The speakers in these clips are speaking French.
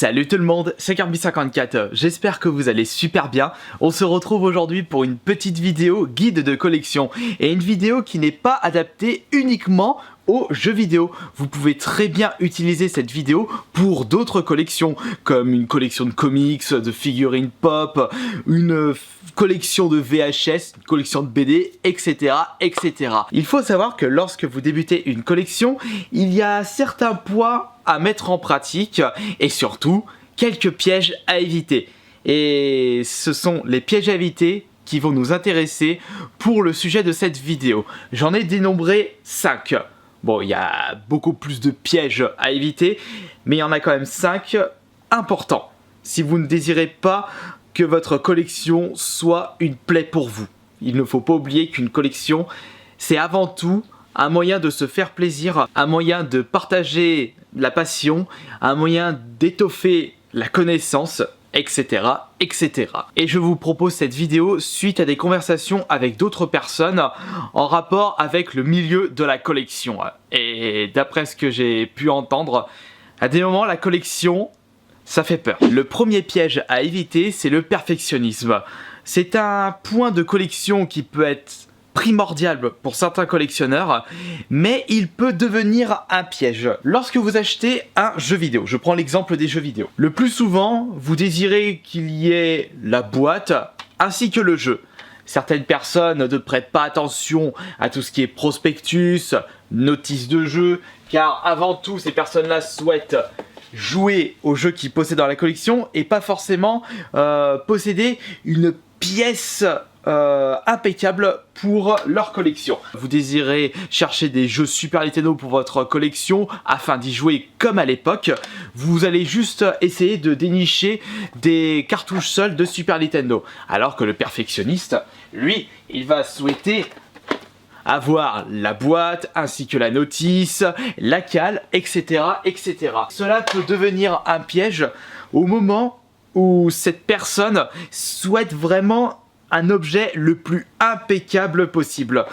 Salut tout le monde, c'est Kirby54, j'espère que vous allez super bien. On se retrouve aujourd'hui pour une petite vidéo guide de collection et une vidéo qui n'est pas adaptée uniquement aux jeux vidéo. Vous pouvez très bien utiliser cette vidéo pour d'autres collections, comme une collection de comics, de figurines pop, une collection de VHS, une collection de BD, etc., etc. Il faut savoir que lorsque vous débutez une collection, il y a certains points à mettre en pratique et surtout quelques pièges à éviter. Et ce sont les pièges à éviter qui vont nous intéresser pour le sujet de cette vidéo. J'en ai dénombré 5. Bon, il y a beaucoup plus de pièges à éviter, mais il y en a quand même 5 importants. Si vous ne désirez pas que votre collection soit une plaie pour vous. Il ne faut pas oublier qu'une collection, c'est avant tout un moyen de se faire plaisir, un moyen de partager la passion, un moyen d'étoffer la connaissance, etc., etc. Et je vous propose cette vidéo suite à des conversations avec d'autres personnes en rapport avec le milieu de la collection. Et d'après ce que j'ai pu entendre, à des moments la collection, ça fait peur. Le premier piège à éviter, c'est le perfectionnisme. C'est un point de collection qui peut être primordial pour certains collectionneurs, mais il peut devenir un piège. Lorsque vous achetez un jeu vidéo, je prends l'exemple des jeux vidéo, le plus souvent, vous désirez qu'il y ait la boîte ainsi que le jeu. Certaines personnes ne prêtent pas attention à tout ce qui est prospectus, notice de jeu, car avant tout, ces personnes-là souhaitent jouer au jeu qu'ils possèdent dans la collection et pas forcément posséder une pièce impeccable pour leur collection. Vous désirez chercher des jeux Super Nintendo pour votre collection afin d'y jouer comme à l'époque, vous allez juste essayer de dénicher des cartouches seules de Super Nintendo. Alors que le perfectionniste, lui, il va souhaiter avoir la boîte, ainsi que la notice, la cale, etc., etc. Cela peut devenir un piège au moment où cette personne souhaite vraiment un objet le plus impeccable possible.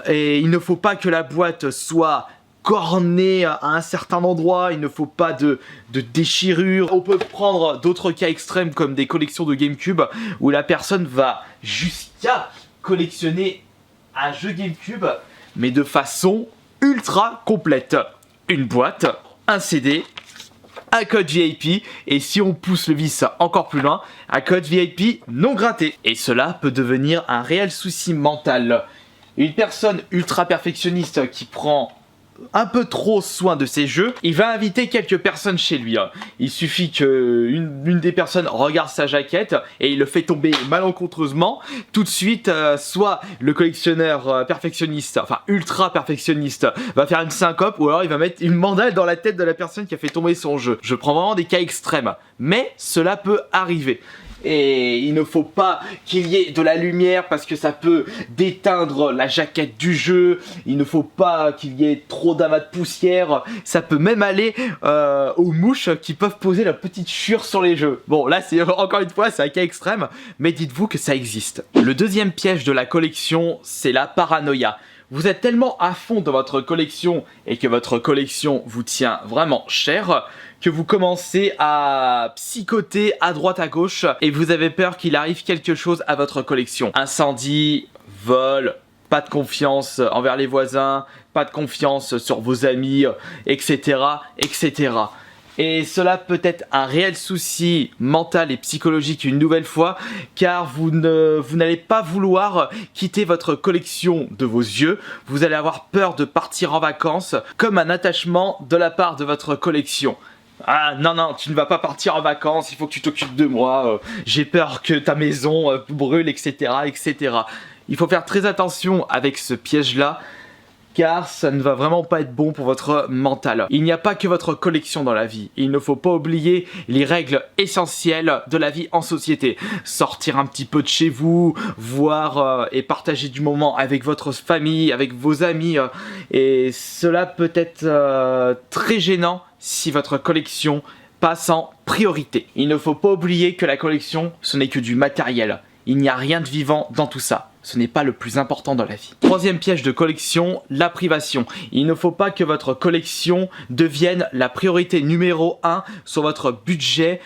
Et il ne faut pas que la boîte soit cornée à un certain endroit, il ne faut pas de déchirure. On peut prendre d'autres cas extrêmes comme des collections de GameCube où la personne va jusqu'à collectionner un jeu GameCube mais de façon ultra complète. Une boîte, un CD, un code VIP et si on pousse le vice encore plus loin, un code VIP non gratté. Et cela peut devenir un réel souci mental. Une personne ultra perfectionniste qui prend un peu trop soin de ses jeux, il va inviter quelques personnes chez lui. Il suffit qu'une des personnes regarde sa jaquette et il le fait tomber malencontreusement. Tout de suite, soit le collectionneur perfectionniste, enfin ultra perfectionniste, va faire une syncope ou alors il va mettre une mandale dans la tête de la personne qui a fait tomber son jeu. Je prends vraiment des cas extrêmes, mais cela peut arriver. Et il ne faut pas qu'il y ait de la lumière parce que ça peut déteindre la jaquette du jeu. Il ne faut pas qu'il y ait trop d'amas de poussière. Ça peut même aller aux mouches qui peuvent poser leur petite chure sur les jeux. Bon, là, c'est encore une fois, c'est un cas extrême, mais dites-vous que ça existe. Le deuxième piège de la collection, c'est la paranoïa. Vous êtes tellement à fond dans votre collection et que votre collection vous tient vraiment cher que vous commencez à psychoter à droite à gauche et vous avez peur qu'il arrive quelque chose à votre collection. Incendie, vol, pas de confiance envers les voisins, pas de confiance sur vos amis, etc., etc. Et cela peut être un réel souci mental et psychologique une nouvelle fois, car vous n'allez pas vouloir quitter votre collection de vos yeux. Vous allez avoir peur de partir en vacances, comme un attachement de la part de votre collection. Ah non, non, tu ne vas pas partir en vacances, il faut que tu t'occupes de moi, j'ai peur que ta maison brûle, etc., etc. Il faut faire très attention avec ce piège-là, car ça ne va vraiment pas être bon pour votre mental. Il n'y a pas que votre collection dans la vie. Il ne faut pas oublier les règles essentielles de la vie en société. Sortir un petit peu de chez vous, voir et partager du moment avec votre famille, avec vos amis. Et cela peut être très gênant si votre collection passe en priorité. Il ne faut pas oublier que la collection, ce n'est que du matériel. Il n'y a rien de vivant dans tout ça. ce n'est pas le plus important dans la vie. Troisième piège de collection, la privation. Il ne faut pas que votre collection devienne la priorité numéro 1 sur votre budget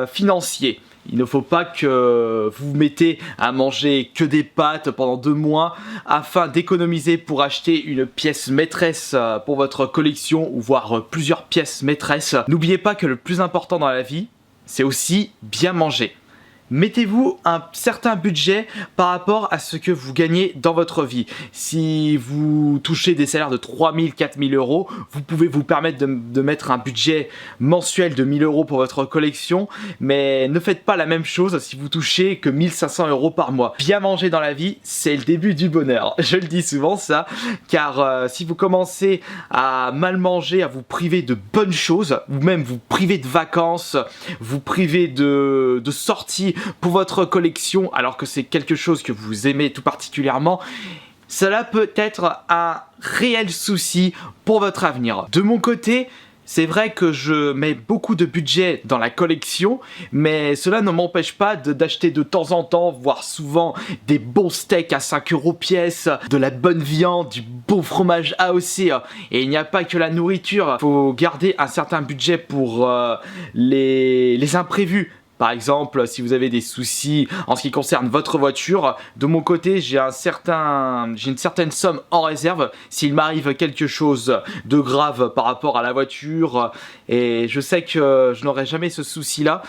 financier. Il ne faut pas que vous vous mettez à manger que des pâtes pendant 2 mois afin d'économiser pour acheter une pièce maîtresse pour votre collection ou voire plusieurs pièces maîtresses. N'oubliez pas que le plus important dans la vie, c'est aussi bien manger. Mettez-vous un certain budget par rapport à ce que vous gagnez dans votre vie. Si vous touchez des salaires de 3 000, 4 000 euros, vous pouvez vous permettre de mettre un budget mensuel de 1 000 euros pour votre collection, mais ne faites pas la même chose si vous touchez que 1 500 euros par mois. Bien manger dans la vie, c'est le début du bonheur. Je le dis souvent ça, car si vous commencez à mal manger, à vous priver de bonnes choses, ou même vous priver de vacances, vous priver de sorties, pour votre collection alors que c'est quelque chose que vous aimez tout particulièrement, cela peut être un réel souci pour votre avenir. De mon côté, c'est vrai que je mets beaucoup de budget dans la collection, mais cela ne m'empêche pas d'acheter de temps en temps, voire souvent, des bons steaks à 5 € pièce, de la bonne viande, du bon fromage AOC. Et il n'y a pas que la nourriture, il faut garder un certain budget pour les imprévus. Par exemple, si vous avez des soucis en ce qui concerne votre voiture, de mon côté, j'ai une certaine somme en réserve s'il m'arrive quelque chose de grave par rapport à la voiture. Et je sais que je n'aurai jamais ce souci-là,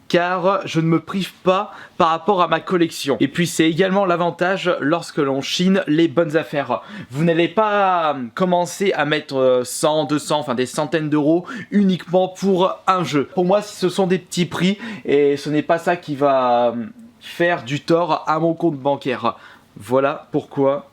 car je ne me prive pas par rapport à ma collection. Et puis c'est également l'avantage lorsque l'on chine les bonnes affaires. Vous n'allez pas commencer à mettre 100, 200, enfin des centaines d'euros uniquement pour un jeu. Pour moi, ce sont des petits prix et ce n'est pas ça qui va faire du tort à mon compte bancaire. Voilà pourquoi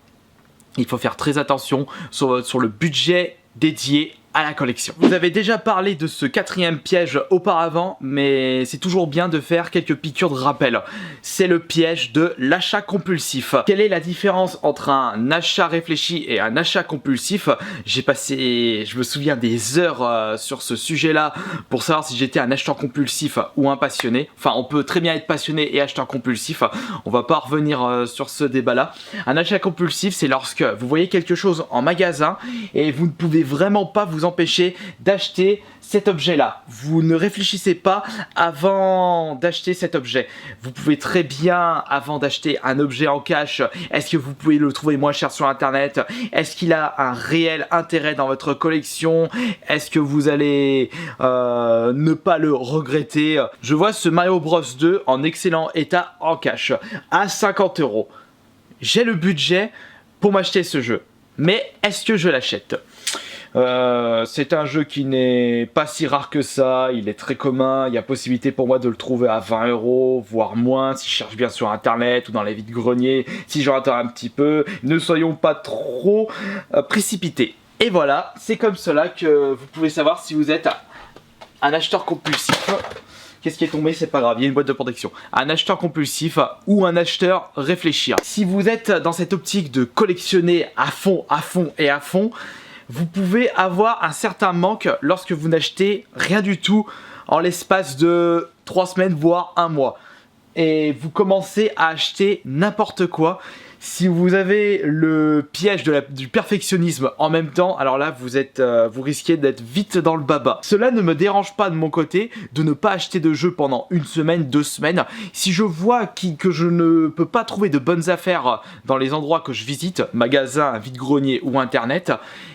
il faut faire très attention sur le budget dédié à la collection. Vous avez déjà parlé de ce quatrième piège auparavant, mais c'est toujours bien de faire quelques piqûres de rappel. C'est le piège de l'achat compulsif. Quelle est la différence entre un achat réfléchi et un achat compulsif? J'ai passé, je me souviens, des heures sur ce sujet-là pour savoir si j'étais un acheteur compulsif ou un passionné. Enfin, on peut très bien être passionné et acheteur compulsif. On va pas revenir sur ce débat-là. Un achat compulsif, c'est lorsque vous voyez quelque chose en magasin et vous ne pouvez vraiment pas vous empêcher d'acheter cet objet-là. Vous ne réfléchissez pas avant d'acheter cet objet. Vous pouvez très bien, avant d'acheter un objet en cash, est-ce que vous pouvez le trouver moins cher sur internet? Est-ce qu'il a un réel intérêt dans votre collection? Est-ce que vous allez ne pas le regretter? Je vois ce Mario Bros 2 en excellent état en cash à 50 €. J'ai le budget pour m'acheter ce jeu. Mais est-ce que je l'achète? C'est un jeu qui n'est pas si rare que ça, il est très commun, il y a possibilité pour moi de le trouver à 20 €, voire moins, si je cherche bien sur internet ou dans les vides-greniers, si j'en attends un petit peu. Ne soyons pas trop précipités. Et voilà, c'est comme cela que vous pouvez savoir si vous êtes un acheteur compulsif. Qu'est-ce qui est tombé? C'est pas grave, il y a une boîte de protection. Un acheteur compulsif ou un acheteur réfléchi. Si vous êtes dans cette optique de collectionner à fond et à fond, vous pouvez avoir un certain manque lorsque vous n'achetez rien du tout en l'espace de 3 semaines voire 1 mois. Et vous commencez à acheter n'importe quoi. Si vous avez le piège du perfectionnisme en même temps, alors là vous risquez d'être vite dans le baba. Cela ne me dérange pas de mon côté de ne pas acheter de jeu pendant 1 semaine, 2 semaines. Si je vois que je ne peux pas trouver de bonnes affaires dans les endroits que je visite, magasin, vide-grenier ou internet,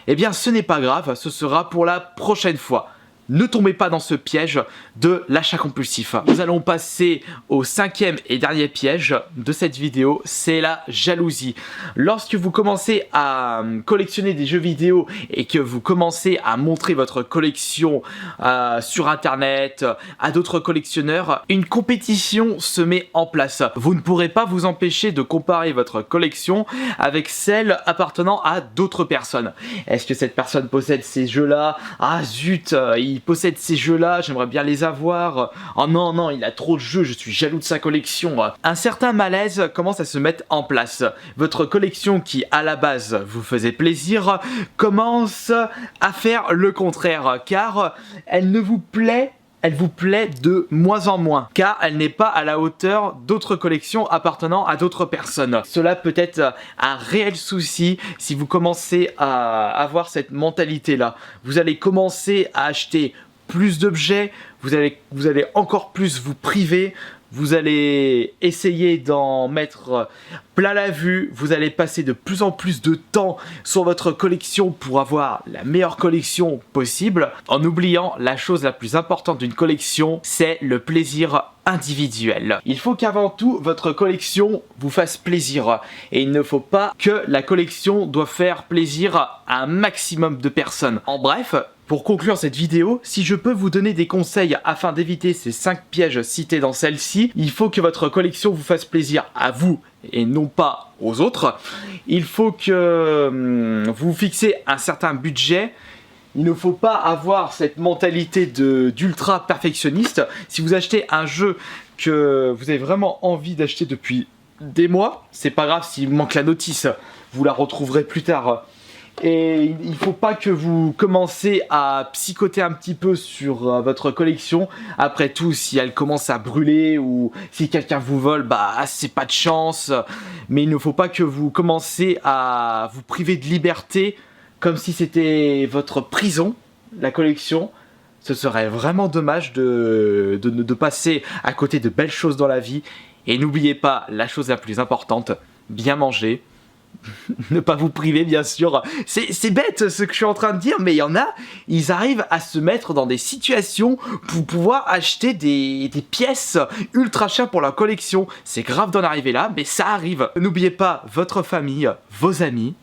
eh bien ce n'est pas grave, ce sera pour la prochaine fois. Ne tombez pas dans ce piège de l'achat compulsif. Nous allons passer au 5e et dernier piège de cette vidéo, c'est la jalousie. Lorsque vous commencez à collectionner des jeux vidéo et que vous commencez à montrer votre collection sur internet à d'autres collectionneurs, une compétition se met en place. Vous ne pourrez pas vous empêcher de comparer votre collection avec celle appartenant à d'autres personnes. Est-ce que cette personne possède ces jeux-là? Ah zut, il possède ces jeux-là, j'aimerais bien les avoir. Oh non, non, il a trop de jeux, je suis jaloux de sa collection. Un certain malaise commence à se mettre en place. Votre collection qui, à la base, vous faisait plaisir, commence à faire le contraire, car elle ne vous plaît elle vous plaît de moins en moins, car elle n'est pas à la hauteur d'autres collections appartenant à d'autres personnes. Cela peut être un réel souci si vous commencez à avoir cette mentalité-là. Vous allez commencer à acheter plus d'objets, vous allez encore plus vous priver, vous allez essayer d'en mettre plein la vue, vous allez passer de plus en plus de temps sur votre collection pour avoir la meilleure collection possible, en oubliant la chose la plus importante d'une collection, c'est le plaisir individuel. Il faut qu'avant tout, votre collection vous fasse plaisir. Et il ne faut pas que la collection doive faire plaisir à un maximum de personnes. En bref, pour conclure cette vidéo, si je peux vous donner des conseils afin d'éviter ces 5 pièges cités dans celle-ci, il faut que votre collection vous fasse plaisir à vous et non pas aux autres. Il faut que vous fixez un certain budget. Il ne faut pas avoir cette mentalité d'ultra perfectionniste. Si vous achetez un jeu que vous avez vraiment envie d'acheter depuis des mois, c'est pas grave s'il manque la notice, vous la retrouverez plus tard. Et il ne faut pas que vous commencez à psychoter un petit peu sur votre collection. Après tout, si elle commence à brûler ou si quelqu'un vous vole, bah c'est pas de chance. Mais il ne faut pas que vous commencez à vous priver de liberté comme si c'était votre prison, la collection. Ce serait vraiment dommage de passer à côté de belles choses dans la vie. Et n'oubliez pas la chose la plus importante, bien manger. Ne pas vous priver, bien sûr. C'est bête ce que je suis en train de dire, mais il y en a, ils arrivent à se mettre dans des situations pour pouvoir acheter des pièces ultra chères pour leur collection. C'est grave d'en arriver là, mais ça arrive. N'oubliez pas votre famille, vos amis.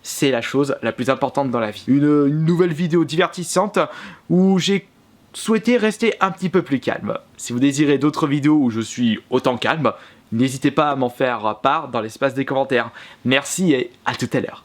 C'est la chose la plus importante dans la vie. Une nouvelle vidéo divertissante où j'ai souhaité rester un petit peu plus calme. Si vous désirez d'autres vidéos où je suis autant calme, n'hésitez pas à m'en faire part dans l'espace des commentaires. Merci et à tout à l'heure.